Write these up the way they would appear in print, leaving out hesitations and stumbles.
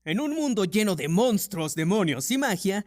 En un mundo lleno de monstruos, demonios y magia,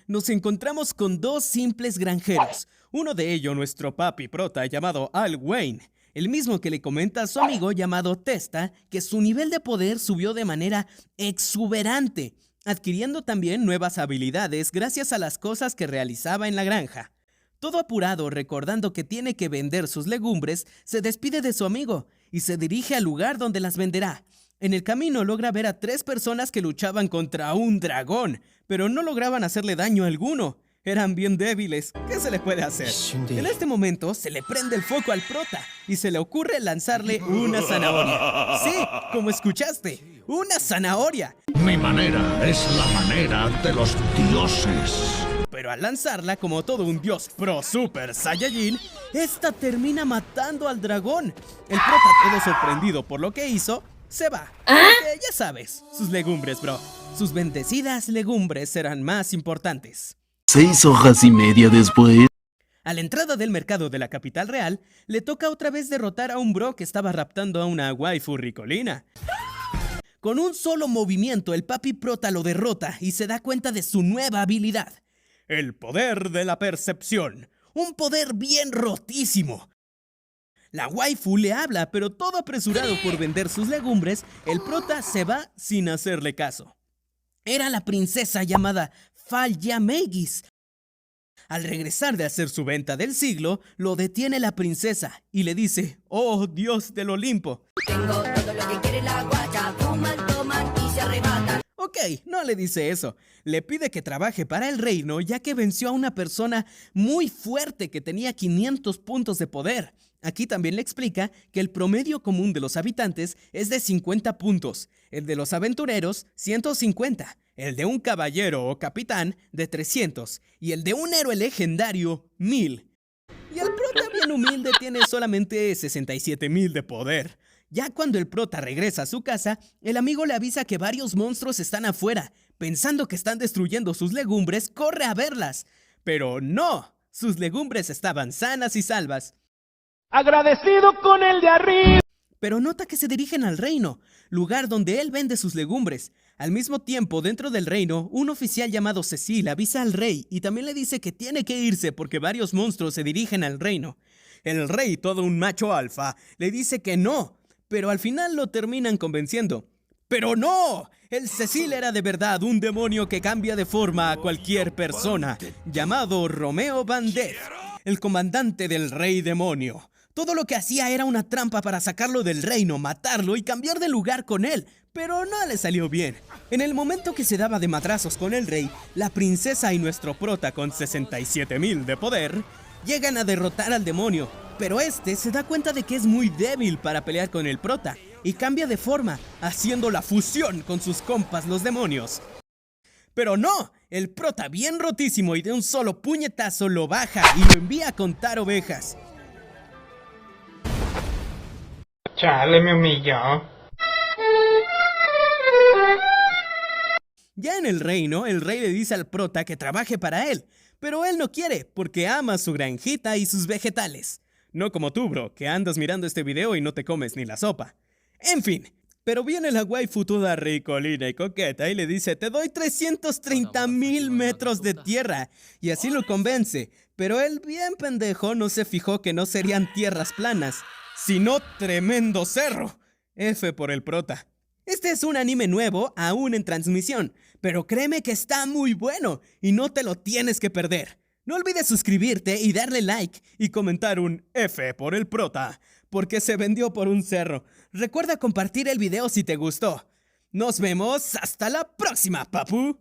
nos encontramos con dos simples granjeros. Uno de ellos, nuestro papi prota llamado Al Wayne, el mismo que le comenta a su amigo llamado Testa que su nivel de poder subió de manera exuberante, adquiriendo también nuevas habilidades gracias a las cosas que realizaba en la granja. Todo apurado, recordando que tiene que vender sus legumbres, se despide de su amigo y se dirige al lugar donde las venderá. En el camino logra ver a 3 personas que luchaban contra un dragón, pero no lograban hacerle daño alguno. Eran bien débiles. ¿Qué se le puede hacer? En este momento se le prende el foco al prota y se le ocurre lanzarle una zanahoria. Sí, como escuchaste, una zanahoria. Mi manera es la manera de los dioses. Pero al lanzarla como todo un dios pro super saiyajin, esta termina matando al dragón. El prota, todo sorprendido por lo que hizo, se va. Porque ya sabes, sus legumbres, bro. Sus bendecidas legumbres serán más importantes. 6 horas y media después. A la entrada del mercado de la capital real, le toca otra vez derrotar a un bro que estaba raptando a una waifu ricolina. Con un solo movimiento, el papi prota lo derrota y se da cuenta de su nueva habilidad. El poder de la percepción. Un poder bien rotísimo. La waifu le habla, pero todo apresurado por vender sus legumbres, el prota se va sin hacerle caso. Era la princesa llamada Falya Maegis. Al regresar de hacer su venta del siglo, lo detiene la princesa y le dice: «Oh, Dios del Olimpo». Tengo todo lo que quiere la guacha, toman y se arrebatan. Ok, no le dice eso. Le pide que trabaje para el reino, ya que venció a una persona muy fuerte que tenía 500 puntos de poder. Aquí también le explica que el promedio común de los habitantes es de 50 puntos, el de los aventureros 150, el de un caballero o capitán de 300 y el de un héroe legendario 1000. Y el prota bien humilde tiene solamente 67,000 de poder. Ya cuando el prota regresa a su casa, el amigo le avisa que varios monstruos están afuera. Pensando que están destruyendo sus legumbres, corre a verlas. Pero no, sus legumbres estaban sanas y salvas. Agradecido con el de arriba. Pero nota que se dirigen al reino, lugar donde él vende sus legumbres. Al mismo tiempo, dentro del reino, un oficial llamado Cecil avisa al rey y también le dice que tiene que irse porque varios monstruos se dirigen al reino. El rey, todo un macho alfa, le dice que no, pero al final lo terminan convenciendo. ¡Pero no! El Cecil era de verdad un demonio que cambia de forma a cualquier persona, llamado Romeo Van Death, el comandante del rey demonio. Todo lo que hacía era una trampa para sacarlo del reino, matarlo y cambiar de lugar con él, pero no le salió bien. En el momento que se daba de madrazos con el rey, la princesa y nuestro prota con 67,000 de poder llegan a derrotar al demonio, pero este se da cuenta de que es muy débil para pelear con el prota y cambia de forma, haciendo la fusión con sus compas los demonios. Pero no, el prota bien rotísimo y de un solo puñetazo lo baja y lo envía a contar ovejas. Chale, me humilló. Ya en el reino, el rey le dice al prota que trabaje para él, pero él no quiere porque ama su granjita y sus vegetales. No como tú, bro, que andas mirando este video y no te comes ni la sopa. En fin, pero viene la waifu toda ricolina y coqueta y le dice: «Te doy 330,000 metros de tierra», y así lo convence. Pero él, bien pendejo, no se fijó que no serían tierras planas, sino tremendo cerro. F por el prota. Este es un anime nuevo, aún en transmisión, pero créeme que está muy bueno y no te lo tienes que perder. No olvides suscribirte y darle like y comentar un F por el prota, porque se vendió por un cerro. Recuerda compartir el video si te gustó. Nos vemos hasta la próxima, papu.